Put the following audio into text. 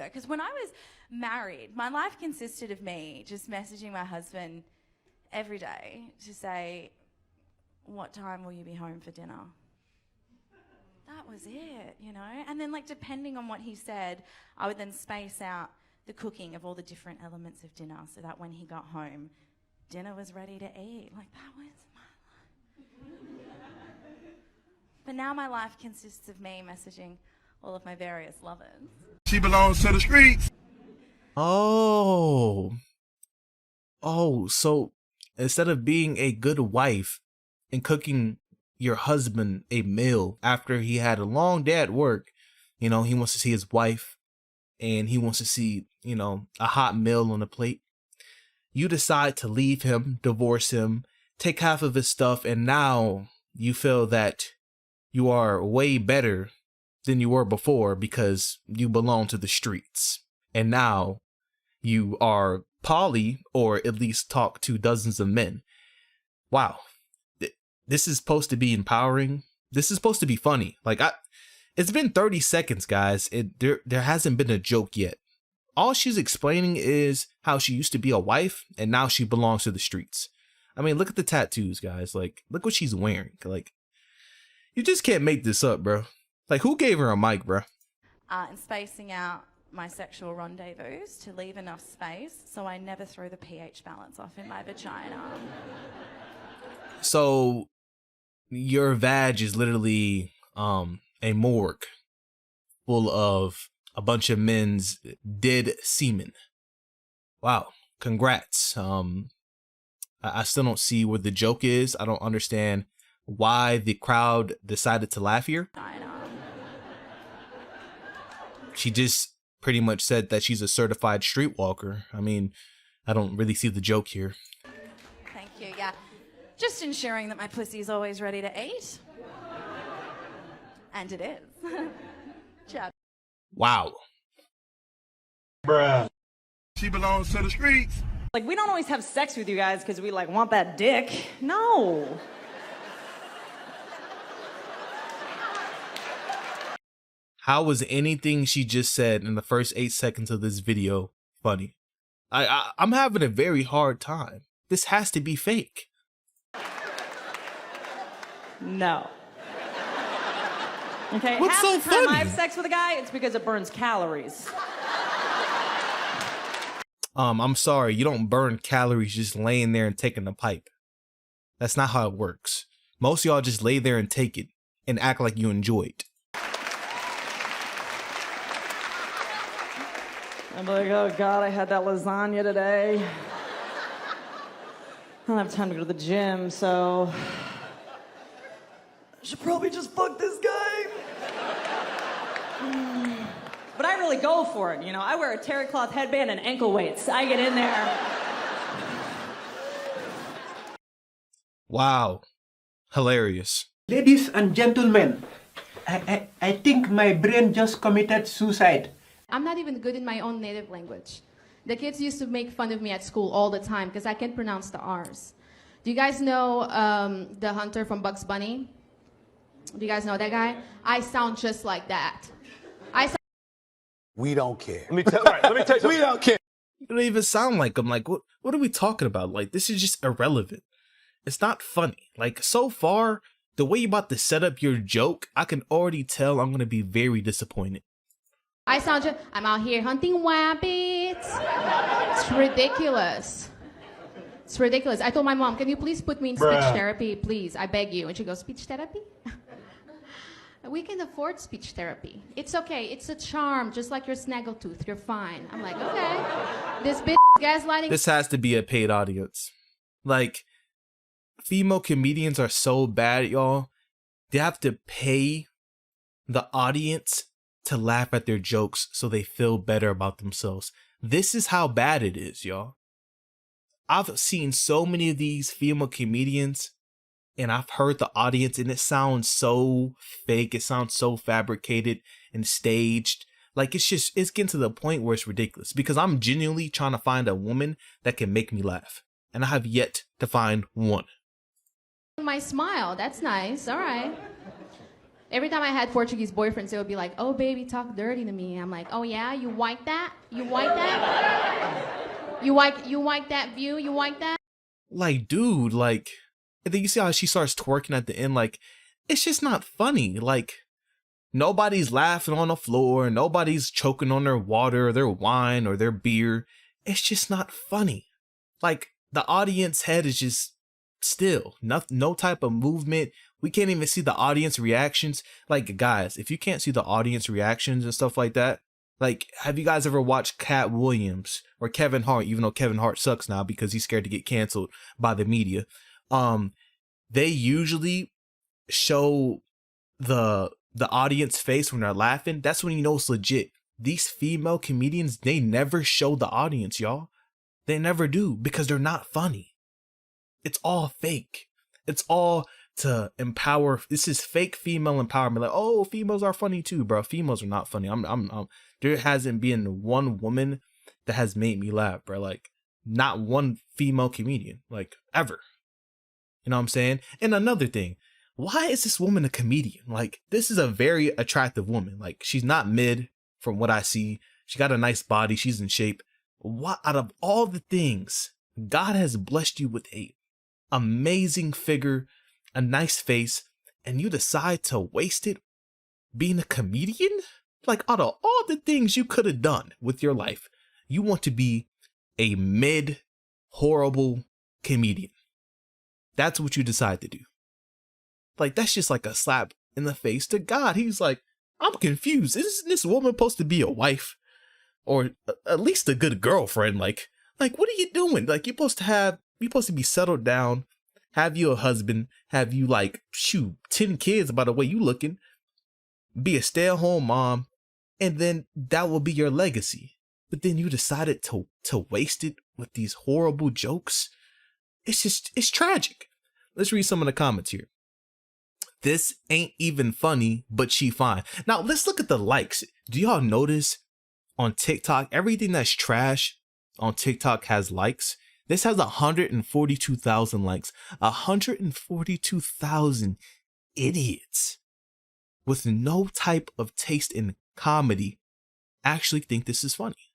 Because when I was married, my life consisted of me just messaging my husband every day to say, what time will you be home for dinner? That was it, you know? And then, like, depending on what he said, I would then space out the cooking of all the different elements of dinner so that when he got home, dinner was ready to eat. Like, that was my life. But now my life consists of me messaging all of my various lovers. She belongs to the streets. Oh, so instead of being a good wife and cooking your husband a meal after he had a long day at work, you know, he wants to see his wife and he wants to see, you know, a hot meal on the plate. You decide to leave him, divorce him, take half of his stuff, and now you feel that you are way better than you were before because you belong to the streets. And now you are poly, or at least talk to dozens of men. Wow. This is supposed to be empowering. This is supposed to be funny. Like, it's been 30 seconds, guys. There hasn't been a joke yet. All she's explaining is how she used to be a wife and now she belongs to the streets. I mean, look at the tattoos, guys. Like, look what she's wearing. Like, you just can't make this up, bro. Like, who gave her a mic, bro? And spacing out my sexual rendezvous to leave enough space so I never throw the pH balance off in my vagina. So your vag is literally a morgue full of a bunch of men's dead semen. Wow, congrats. I still don't see where the joke is. I don't understand why the crowd decided to laugh here. She just pretty much said that she's a certified streetwalker. I mean, I don't really see the joke here. Thank you, yeah. Just ensuring that my pussy's always ready to eat. And it is. Ciao. Wow. Bruh. She belongs to the streets. Like, we don't always have sex with you guys because we, like, want that dick. No. How was anything she just said in the first 8 seconds of this video funny? I'm having a very hard time. This has to be fake. No. Okay, What's half so the time funny? I have sex with a guy, it's because it burns calories. I'm sorry, you don't burn calories just laying there and taking a pipe. That's not how it works. Most of y'all just lay there and take it and act like you enjoy it. I'm like, oh God, I had that lasagna today. I don't have time to go to the gym, so I should probably just fuck this guy. But I really go for it, you know. I wear a terry cloth headband and ankle weights. I get in there. Wow. Hilarious. Ladies and gentlemen, I think my brain just committed suicide. I'm not even good in my own native language. The kids used to make fun of me at school all the time because I can't pronounce the R's. Do you guys know the hunter from Bugs Bunny? Do you guys know that guy? I sound just like that. We don't care. Let me tell you something. We don't care. You don't even sound like him. Like, what are we talking about? Like, this is just irrelevant. It's not funny. Like, so far, the way you're about to set up your joke, I can already tell I'm going to be very disappointed. I'm out here hunting rabbits. It's ridiculous. It's ridiculous. I told my mom, can you please put me in speech therapy, please? I beg you. And she goes, speech therapy? We can afford speech therapy. It's okay. It's a charm, just like your snaggletooth. You're fine. I'm like, okay. This bitch gaslighting. This has to be a paid audience. Like, female comedians are so bad, y'all. They have to pay the audience to laugh at their jokes so they feel better about themselves. This is how bad it is, y'all. I've seen so many of these female comedians and I've heard the audience and it sounds so fake. It sounds so fabricated and staged. Like, it's getting to the point where it's ridiculous because I'm genuinely trying to find a woman that can make me laugh. And I have yet to find one. My smile. That's nice. All right. Every time I had Portuguese boyfriends, they would be like, "Oh, baby, talk dirty to me." I'm like, "Oh yeah, you like that? You like that? You like that view? You like that?" Like, dude, like, and then you see how she starts twerking at the end. Like, it's just not funny. Like, nobody's laughing on the floor. Nobody's choking on their water or their wine or their beer. It's just not funny. Like, the audience head is just still. No type of movement. We can't even see the audience reactions. Like, guys, if you can't see the audience reactions and stuff like that, like, have you guys ever watched Cat Williams or Kevin Hart, even though Kevin Hart sucks now because he's scared to get canceled by the media? They usually show the audience face when they're laughing. That's when you know it's legit. These female comedians, they never show the audience, y'all. They never do because they're not funny. It's all fake. It's all to empower. This is fake female empowerment. Like, oh, females are funny too, bro. Females are not funny. There hasn't been one woman that has made me laugh, bro. Like, not one female comedian, like, ever. You know what I'm saying? And another thing, why is this woman a comedian? Like, this is a very attractive woman. Like, she's not mid from what I see. She got a nice body. She's in shape. What, out of all the things, God has blessed you with a amazing figure, a nice face, and you decide to waste it being a comedian? Like, out of all the things you could have done with your life, you want to be a mid, horrible comedian. That's what you decide to do. Like, that's just like a slap in the face to God. He's like, I'm confused. Isn't this woman supposed to be a wife? Or at least a good girlfriend? Like, what are you doing? Like, you're supposed to be settled down, have you a husband, have you, like, 10 kids by the way you looking, be a stay-at-home mom, and then that will be your legacy. But then you decided to waste it with these horrible jokes. It's tragic. Let's read some of the comments here. This ain't even funny, but she fine. Now, let's look at the likes. Do y'all notice on TikTok, everything that's trash on TikTok has likes? This has 142,000 likes. 142,000 idiots with no type of taste in comedy actually think this is funny.